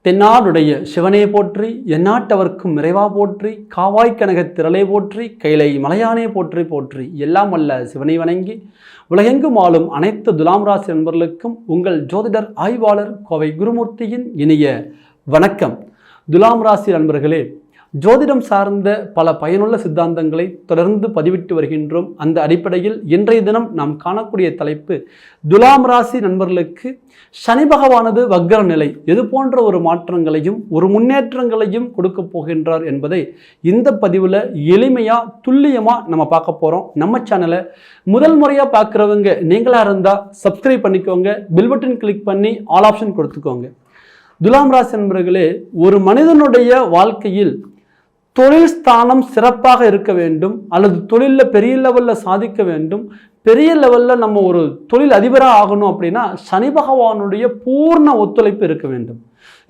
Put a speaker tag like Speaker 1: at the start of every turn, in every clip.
Speaker 1: தென்னாடுடைய சிவனே போற்றி, எந்நாட்டவர்க்கும் நிறைவா போற்றி, காவாய் கனகத் திரளே போற்றி, கைலை மலையானே போற்றி போற்றி, எல்லாம் அல்ல சிவனை வணங்கி உலகெங்கும் ஆளும் அனைத்து துலாம் ராசி நண்பர்களுக்கும் உங்கள் ஜோதிடர் ஆய்வாளர் கோவை குருமூர்த்தியின் இனிய வணக்கம். துலாம் ராசி நண்பர்களே, ஜோதிடம் சார்ந்த பல பயனுள்ள சித்தாந்தங்களை தொடர்ந்து பதிவிட்டு வருகின்றோம். அந்த அடிப்படையில் இன்றைய தினம் நாம் காணக்கூடிய தலைப்பு, துலாம் ராசி நண்பர்களுக்கு சனி பகவானது வக்ர நிலை எது போன்ற ஒரு மாற்றங்களையும் ஒரு முன்னேற்றங்களையும் கொடுக்க போகின்றார் என்பதை இந்த பதிவில் எளிமையாக துல்லியமாக நம்ம பார்க்க போகிறோம். நம்ம சேனலை முதல் முறையாக பார்க்குறவங்க நீங்களாக இருந்தால் சப்ஸ்கிரைப் பண்ணிக்கோங்க, பெல் பட்டன் கிளிக் பண்ணி ஆல் ஆப்ஷன் கொடுத்துக்கோங்க. துலாம் ராசி நண்பர்களே, ஒரு மனிதனுடைய வாழ்க்கையில் தொழில் ஸ்தானம் சிறப்பாக இருக்க வேண்டும், அல்லது தொழிலில் பெரிய லெவலில் சாதிக்க வேண்டும், பெரிய லெவலில் நம்ம ஒரு தொழில் அதிபராக ஆகணும் அப்படின்னா சனி பகவானுடைய பூர்ண ஒத்துழைப்பு இருக்க வேண்டும்.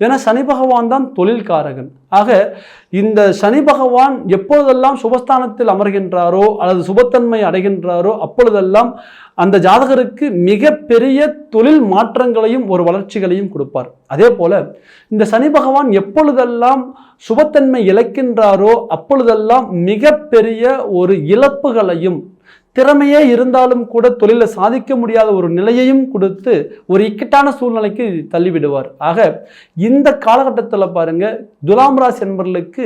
Speaker 1: ஏன்னா சனி பகவான் தான் தொழில்காரகன். ஆக இந்த சனி பகவான் எப்பொழுதெல்லாம் சுபஸ்தானத்தில் அமர்கின்றாரோ அல்லது சுபத்தன்மை அடைகின்றாரோ அப்பொழுதெல்லாம் அந்த ஜாதகருக்கு மிகப்பெரிய தொழில் மாற்றங்களையும் ஒரு வளர்ச்சிகளையும் கொடுப்பார். அதே போல இந்த சனி பகவான் எப்பொழுதெல்லாம் சுபத்தன்மை இழக்கின்றாரோ அப்பொழுதெல்லாம் மிகப்பெரிய ஒரு இழப்புகளையும், திறமையே இருந்தாலும் கூட தொழிலில் சாதிக்க முடியாத ஒரு நிலையையும் கொடுத்து ஒரு இக்கட்டான சூழ்நிலைக்கு தள்ளிவிடுவார். ஆக இந்த காலகட்டத்தில் பாருங்க, துலாம் ராசி என்பவர்களுக்கு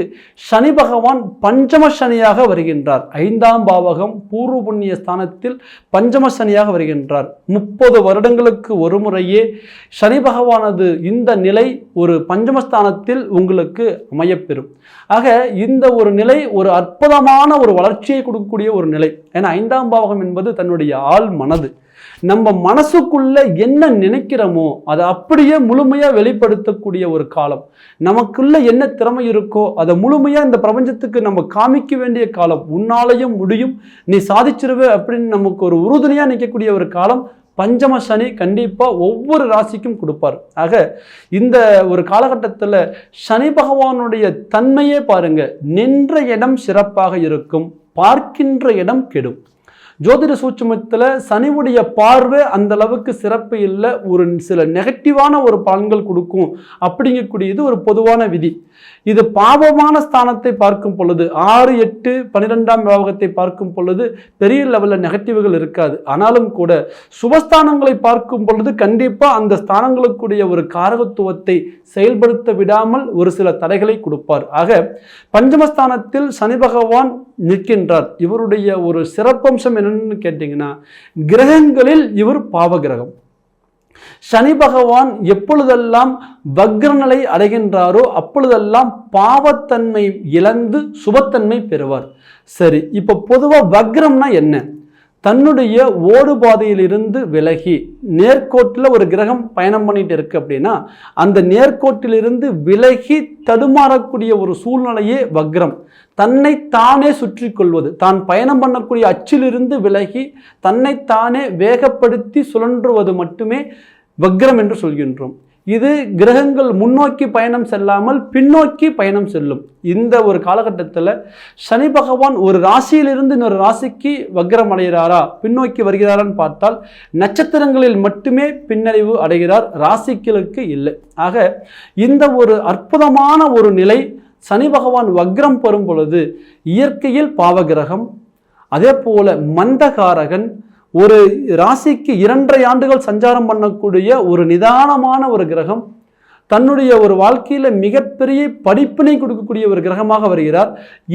Speaker 1: சனி பகவான் பஞ்சம சனியாக வருகின்றார். 5ஆம் பாவகம் பூர்வ புண்ணிய ஸ்தானத்தில் பஞ்சம சனியாக வருகின்றார். 30 வருடங்களுக்கு ஒரு முறையே சனி பகவானது இந்த நிலை ஒரு பஞ்சமஸ்தானத்தில் உங்களுக்கு அமையப்பெறும். ஆக இந்த ஒரு நிலை ஒரு அற்புதமான ஒரு வளர்ச்சியை கொடுக்கக்கூடிய ஒரு நிலை. ஏன்னா 5ஆம் பாவகம் என்பது தன்னுடைய ஆள் மனது. நம்ம மனசுக்குள்ள என்ன நினைக்கிறோமோ அதை அப்படியே முழுமையா வெளிப்படுத்தக்கூடிய ஒரு காலம். நமக்குள்ள என்ன திறமை இருக்கோ அதை முழுமையா இந்த பிரபஞ்சத்துக்கு நம்ம காமிக்க வேண்டிய காலம். உன்னாலையும் முடியும், நீ சாதிச்சிருவே அப்படின்னு நமக்கு ஒரு உறுதுணையா நிற்கக்கூடிய ஒரு காலம் பஞ்சம சனி கண்டிப்பா ஒவ்வொரு ராசிக்கும் கொடுப்பார். ஆக இந்த ஒரு காலகட்டத்தில் சனி பகவானுடைய தன்மையே பாருங்க, நின்ற இடம் சிறப்பாக இருக்கும், பார்க்கின்ற இடம் கெடும். ஜோதிட சூட்சுமத்தில் சனிவுடைய பார்வை அந்த அளவுக்கு சிறப்பு இல்லை, ஒரு சில நெகட்டிவான ஒரு பலன்கள் கொடுக்கும் அப்படிங்கக்கூடியது ஒரு பொதுவான விதி. இது பாவமான ஸ்தானத்தை பார்க்கும் பொழுது 6, 8, 12ஆம் பாவகத்தை பார்க்கும் பொழுது பெரிய லெவலில் நெகட்டிவ்கள் இருக்காது. ஆனாலும் கூட சுபஸ்தானங்களை பார்க்கும் பொழுது கண்டிப்பாக அந்த ஸ்தானங்களுக்குடைய ஒரு காரகத்துவத்தை செயல்படுத்த விடாமல் ஒரு சில தடைகளை கொடுப்பார். ஆக பஞ்சமஸ்தானத்தில் சனி பகவான் நிற்கின்றார். இவருடைய ஒரு சிறப்பம்சம் என்னன்னு கேட்டீங்கன்னா, கிரகங்களில் இவர் பாவ கிரகம். சனி பகவான் எப்பொழுதெல்லாம் வக்ரநிலை அடைகின்றாரோ அப்பொழுதெல்லாம் பாவத்தன்மை இழந்து சுபத்தன்மை பெறுவார். சரி, இப்போ பொதுவாக வக்ரம்னா என்ன? தன்னுடைய ஓடுபாதையிலிருந்து விலகி நேர்கோட்டில் ஒரு கிரகம் பயணம் பண்ணிட்டு இருக்கு அப்படின்னா அந்த நேர்கோட்டிலிருந்து விலகி தடுமாறக்கூடிய ஒரு சூழ்நிலையே வக்ரம். தன்னைத்தானே சுற்றி கொள்வது, தான் பயணம் பண்ணக்கூடிய அச்சிலிருந்து விலகி தன்னைத்தானே வேகப்படுத்தி சுழன்றுவது மட்டுமே வக்ரம் என்று சொல்கின்றோம். இது கிரகங்கள் முன்னோக்கி பயணம் செல்லாமல் பின்னோக்கி பயணம் செல்லும். இந்த ஒரு காலகட்டத்தில் சனி பகவான் ஒரு ராசியிலிருந்து இன்னொரு ராசிக்கு வக்ரம் அடைகிறாரா, பின்னோக்கி வருகிறாரான்னு பார்த்தால் நட்சத்திரங்களில் மட்டுமே பின்னடைவு அடைகிறார், ராசிகளுக்கு இல்லை. ஆக இந்த ஒரு அற்புதமான ஒரு நிலை சனி பகவான் வக்ரம் பெறும் பொழுது இயற்கையில் பாவகிரகம், அதே போல மந்தகாரகன், ஒரு ராசிக்கு 2.5 ஆண்டுகள் சஞ்சாரம் பண்ணக்கூடிய ஒரு நிதானமான ஒரு கிரகம், தன்னுடைய ஒரு வாழ்க்கையில மிகப்பெரிய படிப்பினை கொடுக்கக்கூடிய ஒரு கிரகமாக வருகிறார்.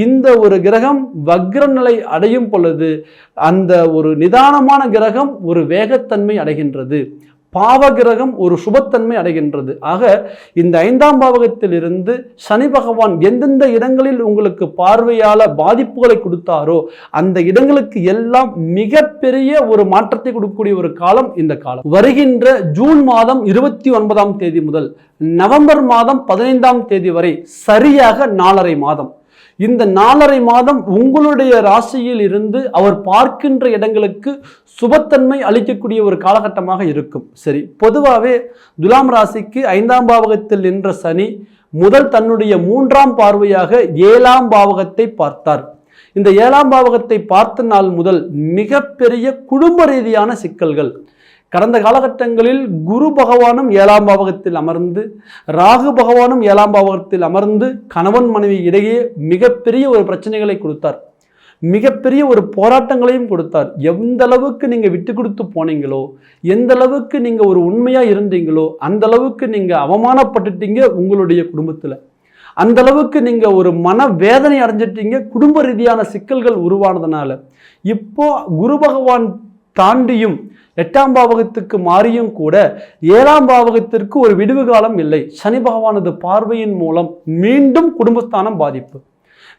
Speaker 1: இந்த ஒரு கிரகம் வக்ர நிலை அடையும் பொழுது அந்த ஒரு நிதானமான கிரகம் ஒரு வேகத்தன்மை அடைகின்றது, பாவகிரகம் ஒரு சுபத்தன்மை அடைகின்றது. ஆக இந்த 5ஆம் பாவகத்தில் இருந்து சனி பகவான் எந்தெந்த இடங்களில் உங்களுக்கு பார்வையால பாதிப்புகளை கொடுத்தாரோ அந்த இடங்களுக்கு எல்லாம் மிகப்பெரிய ஒரு மாற்றத்தை கொடுக்கக்கூடிய ஒரு காலம் இந்த காலம். வருகின்ற ஜூன் மாதம் 29ஆம் தேதி முதல் நவம்பர் மாதம் 15ஆம் தேதி வரை சரியாக 4.5 மாதம். இந்த 4.5 மாதம் உங்களுடைய ராசியில் இருந்து அவர் பார்க்கின்ற இடங்களுக்கு சுபத்தன்மை அளிக்கக்கூடிய ஒரு காலகட்டமாக இருக்கும். சரி, பொதுவாகவே துலாம் ராசிக்கு 5ஆம் பாவகத்தில் நின்ற சனி முதல் தன்னுடைய 3ஆம் பார்வையாக 7ஆம் பாவகத்தை பார்த்தார். இந்த 7ஆம் பாவகத்தை பார்த்த நாள் முதல் மிகப்பெரிய குடும்ப ரீதியான சிக்கல்கள், கடந்த காலகட்டங்களில் குரு பகவானும் 7ஆம் பாவகத்தில் அமர்ந்து, ராகு பகவானும் 7ஆம் பாவகத்தில் அமர்ந்து கணவன் மனைவி இடையே மிகப்பெரிய ஒரு பிரச்சனைகளை கொடுத்தார், மிகப்பெரிய ஒரு போராட்டங்களையும் கொடுத்தார். எந்த அளவுக்கு நீங்க விட்டு கொடுத்து போனீங்களோ, எந்த அளவுக்கு நீங்க ஒரு உண்மையா இருந்தீங்களோ, அந்த அளவுக்கு நீங்க அவமானப்பட்டுட்டீங்க உங்களுடைய குடும்பத்துல. அந்த அளவுக்கு நீங்க ஒரு மன வேதனை அடைஞ்சிட்டீங்க. குடும்ப ரீதியான சிக்கல்கள் உருவானதுனால இப்போ குரு பகவான் தாண்டியும் 8ஆம் பாவகத்துக்கு மாறியும் கூட 7ஆம் பாவகத்திற்கு ஒரு விடுவு காலம் இல்லை. சனி பகவானது பார்வையின் மூலம் மீண்டும் குடும்பஸ்தானம் பாதிப்பு.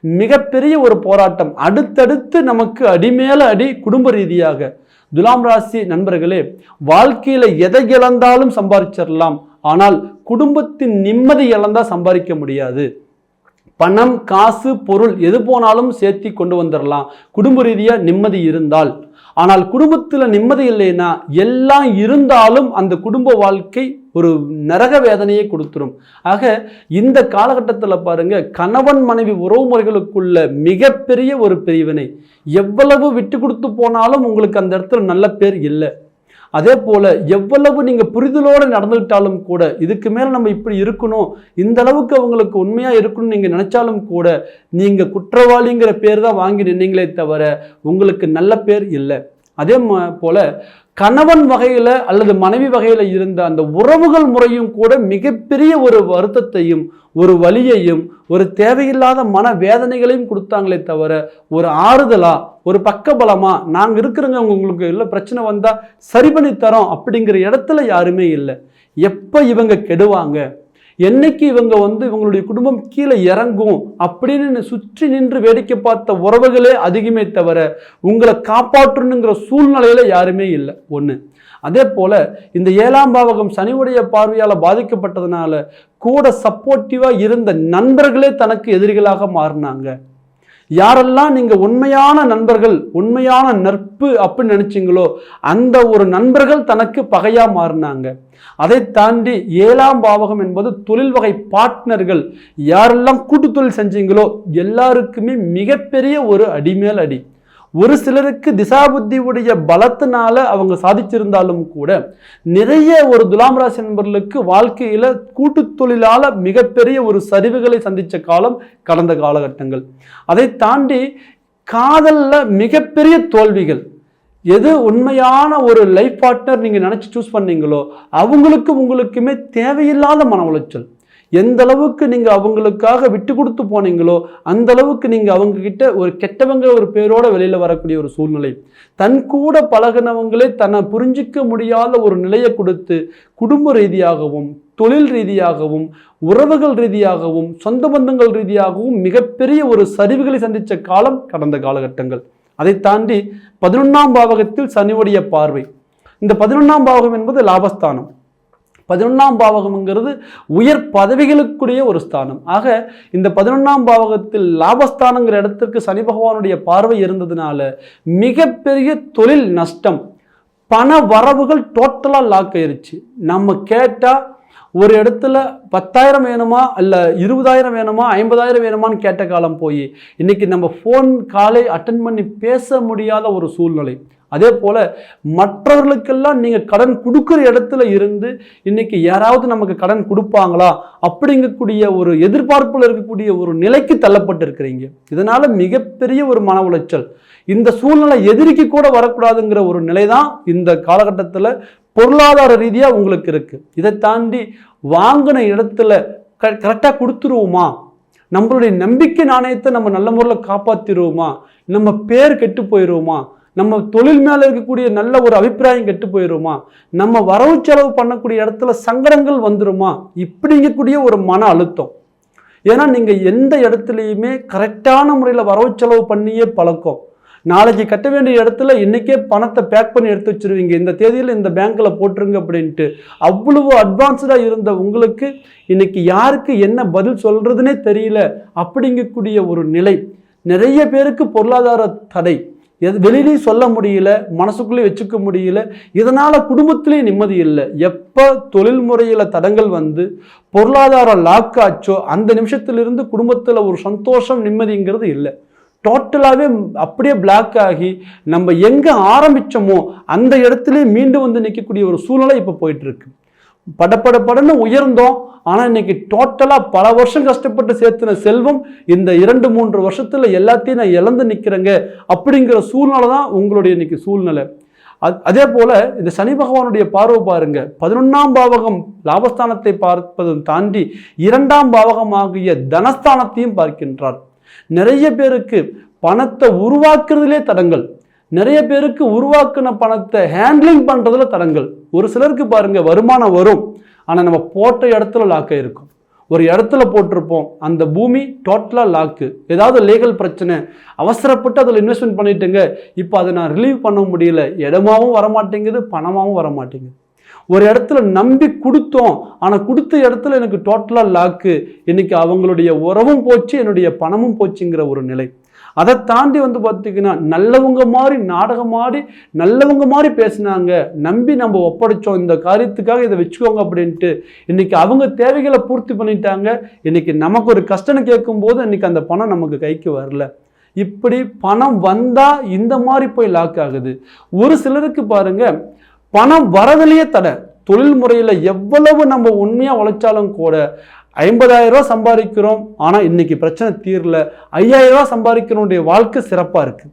Speaker 1: மிகப்பெரிய ஒரு போராட்டம். அடுத்தடுத்து நமக்கு அடிமேல அடி குடும்ப ரீதியாக. துலாம் ராசி நண்பர்களே, வாழ்க்கையில எதை இழந்தாலும் சம்பாதிச்சிடலாம், ஆனால் குடும்பத்தின் நிம்மதி இழந்தா சம்பாதிக்க முடியாது. பணம், காசு, பொருள் எது போனாலும் சேர்த்தி கொண்டு வந்துடலாம் குடும்ப ரீதியா நிம்மதி இருந்தால். ஆனால் குடும்பத்தில் நிம்மதி இல்லைன்னா எல்லாம் இருந்தாலும் அந்த குடும்ப வாழ்க்கை ஒரு நரக வேதனையை கொடுத்துரும். ஆக இந்த காலகட்டத்தில் பாருங்க, கணவன் மனைவி உறவு முறைகளுக்குள்ள மிகப்பெரிய ஒரு பிரிவினை. எவ்வளவு விட்டு கொடுத்து போனாலும் உங்களுக்கு அந்த இடத்துல நல்ல பேர் இல்லை. அதே போல எவ்வளவு நீங்க புரிதலோடு நடந்துகிட்டாலும் கூட, இதுக்கு மேல நம்ம இப்படி இருக்கணும், இந்த அளவுக்கு அவங்களுக்கு உண்மையா இருக்கணும்னு நீங்க நினைச்சாலும் கூட, நீங்க குற்றவாளிங்கிற பேர் தான் வாங்கி நின்னீங்களே தவிர உங்களுக்கு நல்ல பேர் இல்லை. அதே போல கணவன் வகையில அல்லது மனைவி வகையில இருந்த அந்த உறவுகள் முறையும் கூட மிகப்பெரிய ஒரு வருத்தத்தையும் ஒரு வலியையும் ஒரு தேவையில்லாத மன வேதனைகளையும் கொடுத்தாங்களே தவிர ஒரு ஆறுதலா ஒரு பக்கபலமா நாங்க இருக்கிறவங்க உங்களுக்கு இல்லை பிரச்சனை வந்தா சரி பண்ணி தரோம் அப்படிங்கிற இடத்துல யாருமே இல்லை. எப்ப இவங்க கெடுவாங்க, என்னைக்கு இவங்க இவங்களுடைய குடும்பம் கீழே இறங்கும் அப்படின்னு சுற்றி நின்று வேடிக்கை பார்த்த உறவுகளே அதிகமே தவிர உங்களை காப்பாற்றணுங்கிற சூழ்நிலையில யாருமே இல்லை. ஒண்ணு. அதே போல இந்த 7ஆம் பாவகம் சனியுடைய பார்வையால பாதிக்கப்பட்டதுனால கூட சப்போர்ட்டிவா இருந்த நண்பர்களே தனக்கு எதிரிகளாக மாறினாங்க. யாரெல்லாம் நீங்க உண்மையான நண்பர்கள், உண்மையான நட்பு அப்படின்னு நினைச்சீங்களோ அந்த ஒரு நண்பர்கள் தனக்கு பகையா மாறினாங்க. அதை தாண்டி 7ஆம் பாவகம் என்பது தொழில் வகை பார்ட்னர்கள். யாரெல்லாம் கூட்டு தொழில் செஞ்சீங்களோ எல்லாருக்குமே மிகப்பெரிய ஒரு அடிமேல் அடி. ஒரு சிலருக்கு திசாபுத்தியுடைய பலத்தினால அவங்க சாதிச்சிருந்தாலும் கூட நிறைய ஒரு துலாம் ராசி நண்பர்களுக்கு வாழ்க்கையில கூட்டு தொழிலால மிகப்பெரிய ஒரு சரிவுகளை சந்திச்ச காலம் கடந்த காலகட்டங்கள். அதை தாண்டி காதல்ல மிகப்பெரிய தோல்விகள். எது உண்மையான ஒரு லைஃப் பார்ட்னர் நீங்க நினைச்சு சூஸ் பண்ணீங்களோ அவங்களுக்கும் உங்களுக்குமே தேவையில்லாத மன உளைச்சல். எந்த அளவுக்கு நீங்க அவங்களுக்காக விட்டு கொடுத்து போனீங்களோ அந்த அளவுக்கு நீங்க அவங்க கிட்ட ஒரு கெட்டவங்க ஒரு பேரோட வெளியில வரக்கூடிய ஒரு சூழ்நிலை. தன் கூட பழகினவங்களே தன்னை புரிஞ்சிக்க முடியாத ஒரு நிலையை கொடுத்து குடும்ப ரீதியாகவும் தொழில் ரீதியாகவும் உறவுகள் ரீதியாகவும் சொந்த பந்தங்கள் ரீதியாகவும் மிகப்பெரிய ஒரு சரிவுகளை சந்தித்த காலம் கடந்த காலகட்டங்கள். அதை தாண்டி 11ஆம் பாவகத்தில் சனியுடைய பார்வை. இந்த 11ஆம் பாவகம் என்பது லாபஸ்தானம். 11ஆம் பாவகம்ங்கிறது உயர் பதவிகளுக்குரிய ஒரு ஸ்தானம். ஆக இந்த 11ஆம் பாவகத்தில் லாபஸ்தானங்கிற இடத்திற்கு சனி பகவானுடைய பார்வை இருந்ததுனால மிகப்பெரிய தொழில் நஷ்டம், பண வரவுகள் டோட்டலா லாக் ஆயிருச்சு. நம்ம கேட்டா ஒரு இடத்துல 10,000 வேணுமா இல்ல 20,000 வேணுமா 50,000 வேணுமான்னு கேட்ட காலம் போய் இன்னைக்கு நம்ம ஃபோன் காலை அட்டன் பண்ணி பேச முடியாத ஒரு சூழ்நிலை. அதே போல மற்றவர்களுக்கெல்லாம் நீங்க கடன் கொடுக்குற இடத்துல இருந்து இன்னைக்கு யாராவது நமக்கு கடன் கொடுப்பாங்களா அப்படிங்கக்கூடிய ஒரு எதிர்பார்ப்புல இருக்கக்கூடிய ஒரு நிலைக்கு தள்ளப்பட்டு இருக்கிறீங்க. இதனால மிகப்பெரிய ஒரு மன உளைச்சல். இந்த சூழ்நிலை எதிரிக்கு கூட வரக்கூடாதுங்கிற ஒரு நிலைதான் இந்த காலகட்டத்தில் பொருளாதார ரீதியா உங்களுக்கு இருக்கு. இதை தாண்டி வாங்கின இடத்துல கரெக்டாக கொடுத்துருவோமா, நம்மளுடைய நம்பிக்கை நாணயத்தை நம்ம நல்ல முறையில் காப்பாற்றிடுவோமா, நம்ம பேர் கெட்டு போயிடுவோமா, நம்ம தொழில் மேல இருக்கக்கூடிய நல்ல ஒரு அபிப்பிராயம் கெட்டு போயிடுமா, நம்ம வரவு செலவு பண்ணக்கூடிய இடத்துல சங்கடங்கள் வந்துருமா, இப்படிங்கக்கூடிய ஒரு மன அழுத்தம். ஏன்னா நீங்க எந்த இடத்துலையுமே கரெக்டான முறையில் வரவு செலவு பண்ணியே பழக்கம். நாளைக்கு கட்ட வேண்டிய இடத்துல இன்னைக்கே பணத்தை பேக் பண்ணி எடுத்து வச்சிருவீங்க, இந்த தேதியில் இந்த பேங்க்ல போட்டுருங்க அப்படின்ட்டு. அவ்வளவு அட்வான்ஸ்டா இருந்த உங்களுக்கு இன்னைக்கு யாருக்கு என்ன பதில் சொல்றதுன்னே தெரியல அப்படிங்கக்கூடிய ஒரு நிலை. நிறைய பேருக்கு பொருளாதார தடை, வெளியிலையும் சொல்ல முடியல, மனசுக்குள்ளே வச்சுக்க முடியல. இதனால குடும்பத்திலே நிம்மதி இல்லை. எப்போ தொழில் முறையில தடங்கள் வந்து பொருளாதாரம் லாக் ஆச்சோ அந்த நிமிஷத்திலிருந்து குடும்பத்தில் ஒரு சந்தோஷம் நிம்மதிங்கிறது இல்லை. டோட்டலாகவே அப்படியே பிளாக் ஆகி நம்ம எங்கே ஆரம்பித்தோமோ அந்த இடத்துல மீண்டும் வந்து நிற்கக்கூடிய ஒரு சூழ்நிலை இப்போ போயிட்டு இருக்கு. படன்னு உயர்ந்தோம், ஆனால் இன்னைக்கு டோட்டலாக பல வருஷம் கஷ்டப்பட்டு சேர்த்துன செல்வம் இந்த 2-3 வருஷத்துல எல்லாத்தையும் நான் இழந்து நிற்கிறேங்க அப்படிங்கிற சூழ்நிலை தான் உங்களுடைய இன்னைக்கு சூழ்நிலை. அதே போல இந்த சனி பகவானுடைய பார்வை பாருங்க, 11ஆம் பாவகம் லாபஸ்தானத்தை பார்ப்பதும் தாண்டி 2ஆம் பாவகமாகிய தனஸ்தானத்தையும் பார்க்கின்றார். நிறைய பேருக்கு பணத்தை உருவாக்குறதுலே தடங்கள், நிறைய பேருக்கு உருவாக்குன பணத்தை ஹேண்ட்லிங் பண்றதுல தடங்கள். ஒரு சிலருக்கு பாருங்க வருமானம் வரும், ஆனா நம்ம போட்ட இடத்துல லாக் ஆயிருக்கும். ஒரு இடத்துல போட்டிருப்போம், அந்த பூமி டோட்டலாக லாக்கு, ஏதாவது லீகல் பிரச்சனை, அவசரப்பட்டு அதில் இன்வெஸ்ட்மெண்ட் பண்ணிட்டுங்க, இப்போ அதை நான் ரிலீவ் பண்ண முடியல, இடமாவும் வரமாட்டேங்குது, பணமாகவும் வரமாட்டேங்குது. ஒரு இடத்துல நம்பி கொடுத்தோம், ஆனால் கொடுத்த இடத்துல எனக்கு டோட்டலாக லாக்கு, இன்னைக்கு அவங்களுடைய உறவும் போச்சு, என்னுடைய பணமும் போச்சுங்கிற ஒரு நிலை. அதை தாண்டி வந்து பார்த்தீங்கன்னா நல்லவங்க மாதிரி நாடகம் மாதிரி நல்லவங்க மாதிரி பேசினாங்க, நம்பி நம்ம ஒப்படைச்சோம், இந்த காரியத்துக்காக இதை வச்சுக்கோங்க அப்படின்ட்டு இன்னைக்கு அவங்க தேவைகளை பூர்த்தி பண்ணிட்டாங்க. இன்னைக்கு நமக்கு ஒரு கஷ்டம் கேட்கும் போது இன்னைக்கு அந்த பணம் நமக்கு கைக்கு வரல. இப்படி பணம் வந்தா இந்த மாதிரி போய் லாக் ஆகுது. ஒரு சிலருக்கு பாருங்க பணம் வரதுலேயே தடை. தொழில் முறையில் எவ்வளவு நம்ம உண்மையா உழைச்சாலும் கூட 50,000 ரூபா சம்பாதிக்கிறோம், ஆனால் இன்னைக்கு பிரச்சனை தீரல. 5,000 ரூபா சம்பாதிக்கிறவனுடைய வாழ்க்கை சிறப்பாக இருக்கு.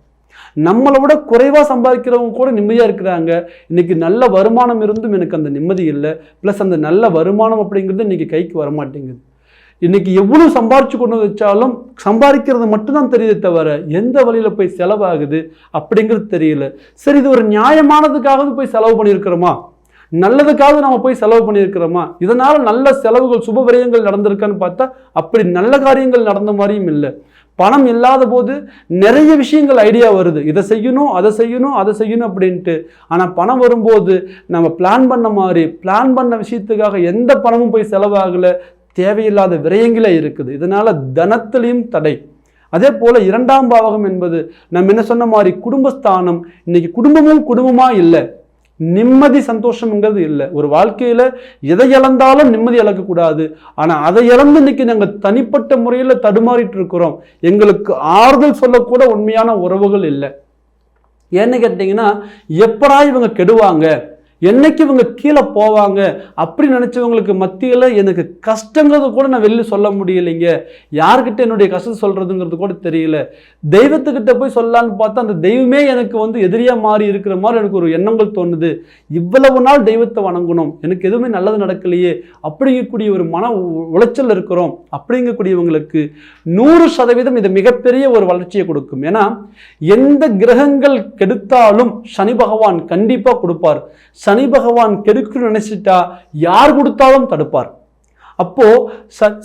Speaker 1: நம்மளை விட குறைவாக சம்பாதிக்கிறவங்க கூட நிம்மதியாக இருக்கிறாங்க. இன்னைக்கு நல்ல வருமானம் இருந்தும் எனக்கு அந்த நிம்மதி இல்லை. ப்ளஸ் அந்த நல்ல வருமானம் அப்படிங்கிறது இன்னைக்கு கைக்கு வரமாட்டேங்குது. இன்னைக்கு எவ்வளவு சம்பாரிச்சு கொண்டு வச்சாலும் சம்பாதிக்கிறது மட்டும்தான் தெரியுதே தவிர எந்த வழியில போய் செலவாகுது அப்படிங்கிறது தெரியல. சரி, இது ஒரு நியாயமானதுக்காக போய் செலவு பண்ணியிருக்கிறோமா, நல்லதுக்காக நம்ம போய் செலவு பண்ணியிருக்கிறோமா, இதனால நல்ல செலவுகள் சுப விரயங்கள் நடந்திருக்கான்னு பார்த்தா அப்படி நல்ல காரியங்கள் நடந்த மாதிரியும் இல்லை. பணம் இல்லாத போது நிறைய விஷயங்கள் ஐடியா வருது, இதை செய்யணும் அதை செய்யணும் அதை செய்யணும் அப்படின்ட்டு. ஆனால் பணம் வரும்போது நம்ம பிளான் பண்ண மாதிரி பிளான் பண்ண விஷயத்துக்காக எந்த பணமும் போய் செலவாகலை, தேவையில்லாத விரயங்களே இருக்குது. இதனால தனத்திலையும் தடை. அதே போல 2ஆம் பாவகம் என்பது நம்ம என்ன சொன்ன மாதிரி குடும்பஸ்தானம். இன்னைக்கு குடும்பமும் குடும்பமா இல்லை, நிம்மதி சந்தோஷம்ங்கிறது இல்லை. ஒரு வாழ்க்கையில எதை இழந்தாலும் நிம்மதி இழக்கக்கூடாது. ஆனா அதை இழந்து இன்னைக்கு நாங்கள் தனிப்பட்ட முறையில் தடுமாறிட்டு இருக்கிறோம். எங்களுக்கு ஆறுதல் சொல்லக்கூட உண்மையான உறவுகள் இல்லை. ஏன்னு கேட்டீங்கன்னா எப்படா இவங்க கெடுவாங்க, என்னைக்கு இவங்க கீழே போவாங்க அப்படி நினைச்சவங்களுக்கு மத்தியில் எனக்கு கஷ்டங்கிறது கூட நான் வெளியில் சொல்ல முடியலைங்க. யார்கிட்ட என்னுடைய கஷ்டத்தை சொல்றதுங்கிறது கூட தெரியல. தெய்வத்துக்கிட்ட போய் சொல்லலான்னு பார்த்தா அந்த தெய்வமே எனக்கு வந்து எதிரியா மாறி இருக்கிற மாதிரி எனக்கு ஒரு எண்ணங்கள் தோணுது. இவ்வளவு நாள் தெய்வத்தை வணங்கணும், எனக்கு எதுவுமே நல்லது நடக்கலையே அப்படிங்கக்கூடிய ஒரு மன உளைச்சல் இருக்கிறோம். அப்படிங்கக்கூடியவங்களுக்கு 100% இது மிகப்பெரிய ஒரு வளர்ச்சியை கொடுக்கும். ஏன்னா எந்த கிரகங்கள் கெடுத்தாலும் சனி பகவான் கண்டிப்பா கொடுப்பார். சனி பகவான் கெடுக்கணும்னு நினைச்சிட்டா யார் கொடுத்தாலும் தடுப்பார். அப்போ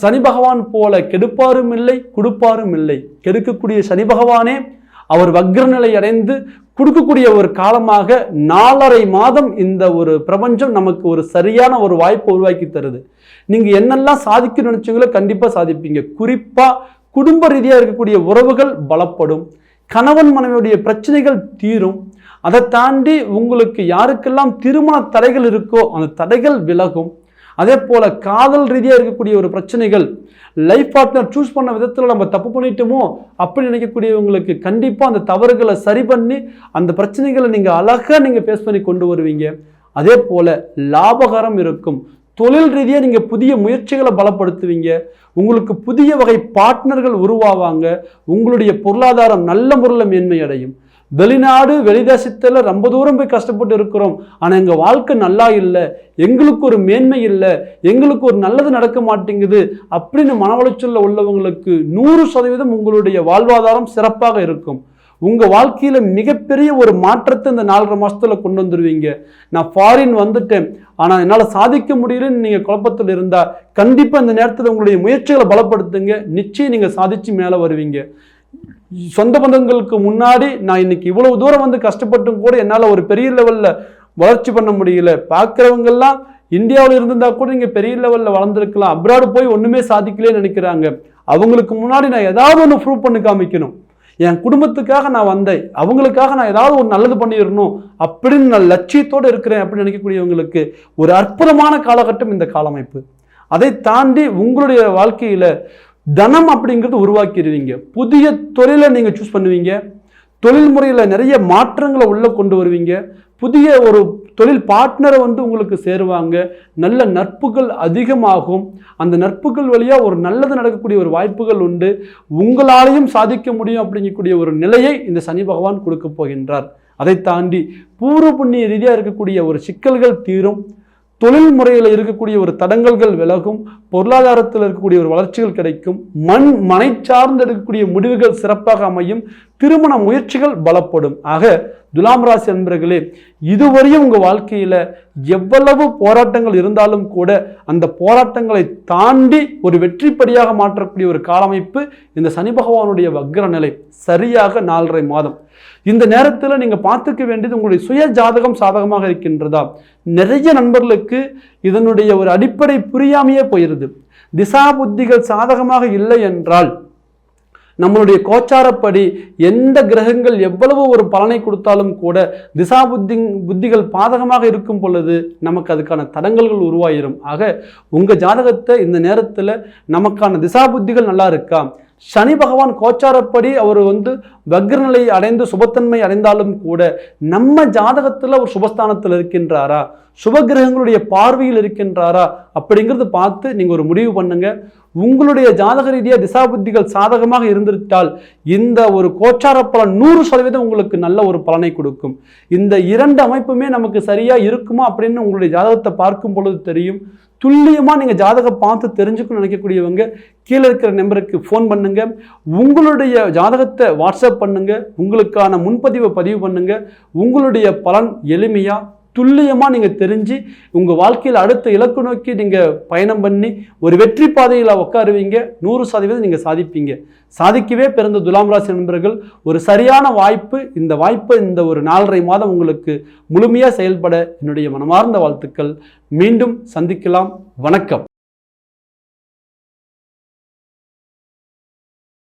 Speaker 1: சனி பகவான் போல கெடுப்பாரும் இல்லை கொடுப்பாரும் இல்லை. கெடுக்கக்கூடிய சனி பகவானே அவர் வக்ர நிலை அடைந்து கொடுக்கக்கூடிய ஒரு காலமாக 4.5 மாதம் இந்த ஒரு பிரபஞ்சம் நமக்கு ஒரு சரியான ஒரு வாய்ப்பை உருவாக்கி தருது. நீங்க என்னெல்லாம் சாதிக்க நினைச்சீங்களோ கண்டிப்பா சாதிப்பீங்க. குறிப்பா குடும்ப ரீதியா இருக்கக்கூடிய உறவுகள் பலப்படும், கணவன் மனைவியுடைய பிரச்சனைகள் தீரும். அதை தாண்டி உங்களுக்கு யாருக்கெல்லாம் திருமண தடைகள் இருக்கோ அந்த தடைகள் விலகும். அதே போல காதல் ரீதியாக இருக்கக்கூடிய ஒரு பிரச்சனைகள், லைஃப் பார்ட்னர் சூஸ் பண்ண விதத்தில் நம்ம தப்பு பண்ணிட்டோமோ அப்படி நினைக்கக்கூடியவங்களுக்கு கண்டிப்பாக அந்த தவறுகளை சரி பண்ணி அந்த பிரச்சனைகளை நீங்கள் அழகாக நீங்கள் ஃபேஸ் பண்ணி கொண்டு வருவீங்க. அதே போல லாபகரம் இருக்கும். தொழில் ரீதியாக நீங்கள் புதிய முயற்சிகளை பலப்படுத்துவீங்க. உங்களுக்கு புதிய வகை பார்ட்னர்கள் உருவாவாங்க. உங்களுடைய பொருளாதாரம் நல்ல முறையில் மேன்மை அடையும். வெளிநாடு வெளிதேசத்தில் ரொம்ப தூரம் போய் கஷ்டப்பட்டு இருக்கிறோம், ஆனால் எங்கள் வாழ்க்கை நல்லா இல்லை, எங்களுக்கு ஒரு மேன்மை இல்லை, எங்களுக்கு ஒரு நல்லது நடக்க மாட்டேங்குது அப்படின்னு மன உளைச்சலில் உள்ளவங்களுக்கு 100% உங்களுடைய வாழ்வாதாரம் சிறப்பாக இருக்கும். உங்கள் வாழ்க்கையில் மிகப்பெரிய ஒரு மாற்றத்தை இந்த 4.5 மாதத்துல கொண்டு வந்துடுவீங்க. நான் ஃபாரின் வந்துட்டேன் ஆனால் என்னால் சாதிக்க முடியலன்னு நீங்கள் குழப்பத்தில் இருந்தால் கண்டிப்பாக இந்த நேரத்தில் உங்களுடைய முயற்சிகளை பலப்படுத்துங்க. நிச்சயம் நீங்கள் சாதிச்சு மேலே வருவீங்க. சொந்த பந்தங்களுக்கு முன்னாடி நான் இன்னைக்கு இவ்வளவு தூரம் வந்து கஷ்டப்பட்டும் கூட என்னால் ஒரு பெரிய லெவலில் வளர்ச்சி பண்ண முடியல. பார்க்குறவங்கெல்லாம் இந்தியாவில் இருந்திருந்தா கூட நீங்கள் பெரிய லெவலில் வளர்ந்துருக்கலாம், அப்ராடு போய் ஒன்றுமே சாதிக்கலேன்னு நினைக்கிறாங்க. அவங்களுக்கு முன்னாடி நான் ஏதாவது ஒன்று ப்ரூவ் பண்ணி காமிக்கணும், என் குடும்பத்துக்காக நான் வந்தேன், அவங்களுக்காக நான் ஏதாவது ஒரு நல்லது பண்ணிடணும் அப்படின்னு நான் லட்சியத்தோடு இருக்கிறேன் அப்படின்னு நினைக்கக்கூடியவங்களுக்கு ஒரு அற்புதமான காலகட்டம் இந்த காலமைப்பு. அதை தாண்டி உங்களுடைய வாழ்க்கையில் தனம் அப்படிங்கிறது உருவாக்கிடுவீங்க. புதிய தொழிலை நீங்கள் சூஸ் பண்ணுவீங்க. தொழில் முறையில் நிறைய மாற்றங்களை உள்ளே கொண்டு வருவீங்க. புதிய ஒரு தொழில் பார்ட்னரை உங்களுக்கு சேருவாங்க. நல்ல நட்புகள் அதிகமாகும். அந்த நட்புகள் வழியாக ஒரு நல்லது நடக்கக்கூடிய ஒரு வாய்ப்புகள் உண்டு. உங்களாலையும் சாதிக்க முடியும் அப்படிங்கக்கூடிய ஒரு நிலையை இந்த சனி பகவான் கொடுக்க போகின்றார். அதை தாண்டி பூர்வ புண்ணிய ரீதியாக இருக்கக்கூடிய ஒரு சிக்கல்கள் தீரும். தொழில் முறையில் இருக்கக்கூடிய ஒரு தடங்கல்கள் விலகும். பொருளாதாரத்தில் இருக்கக்கூடிய ஒரு வளர்ச்சிகள் கிடைக்கும். மனை சார்ந்து எடுக்கக்கூடிய முடிவுகள் சிறப்பாக அமையும். திருமண முயற்சிகள் பலப்படும். ஆக துலாம் ராசி அன்பர்களே, இதுவரையும் உங்கள் வாழ்க்கையில் எவ்வளவு போராட்டங்கள் இருந்தாலும் கூட அந்த போராட்டங்களை தாண்டி ஒரு வெற்றிப்படியாக மாற்றக்கூடிய ஒரு காலமைப்பு இந்த சனி பகவானுடைய வக்ர நிலை. சரியாக 4.5 மாதம். இந்த நேரத்தில் நீங்கள் பார்த்துக்க வேண்டியது உங்களுடைய சுய ஜாதகம் சாதகமாக இருக்கின்றதா. நிறைய நண்பர்களுக்கு இதனுடைய ஒரு அடிப்படை புரியாமையே போயிருது. திசா புத்திகள் சாதகமாக இல்லை என்றால் நம்மளுடைய கோச்சாரப்படி எந்த கிரகங்கள் எவ்வளவு ஒரு பலனை கொடுத்தாலும் கூட திசா புத்திகள் பாதகமாக இருக்கும் பொழுது நமக்கு அதுக்கான தடங்கல்கள் உருவாயிரும். ஆக உங்கள் ஜாதகத்தை இந்த நேரத்தில் நமக்கான திசா புத்திகள் நல்லா இருக்கா, சனி பகவான் கோச்சாரப்படி அவர் வக்ரநிலை அடைந்து சுபத்தன்மை அடைந்தாலும் கூட நம்ம ஜாதகத்தில் ஒரு சுபஸ்தானத்தில் இருக்கின்றாரா, சுபகிரகங்களுடைய பார்வையில் இருக்கின்றாரா அப்படிங்கிறது பார்த்து நீங்கள் ஒரு முடிவு பண்ணுங்க. உங்களுடைய ஜாதக ரீதியாக திசா புத்திகள் சாதகமாக இருந்துவிட்டால் இந்த ஒரு கோச்சார பலன் 100% உங்களுக்கு நல்ல ஒரு பலனை கொடுக்கும். இந்த 2 அமைப்புமே நமக்கு சரியாக இருக்குமா அப்படின்னு உங்களுடைய ஜாதகத்தை பார்க்கும் பொழுது தெரியும். துல்லியமாக நீங்கள் ஜாதகம் பார்த்து தெரிஞ்சுக்கணும்னு நினைக்கக்கூடியவங்க கீழே இருக்கிற நம்பருக்கு ஃபோன் பண்ணுங்க. உங்களுடைய ஜாதகத்தை வாட்ஸ்அப் பண்ணுங்க. உங்களுக்கான முன்பதிவை பதிவு பண்ணுங்க. உங்களுடைய பலன் எளிமையாக துல்லியமாக நீங்கள் தெரிஞ்சு உங்கள் வாழ்க்கையில் அடுத்த இலக்கு நோக்கி நீங்கள் பயணம் பண்ணி ஒரு வெற்றி பாதையில் உட்காருவீங்க. 100% நீங்கள் சாதிப்பீங்க. சாதிக்கவே பிறந்த துலாம் ராசி நண்பர்கள், ஒரு சரியான வாய்ப்பு. இந்த வாய்ப்பை இந்த ஒரு 4.5 மாதம் உங்களுக்கு முழுமையாக செயல்பட என்னுடைய மனமார்ந்த வாழ்த்துக்கள். மீண்டும் சந்திக்கலாம். வணக்கம்.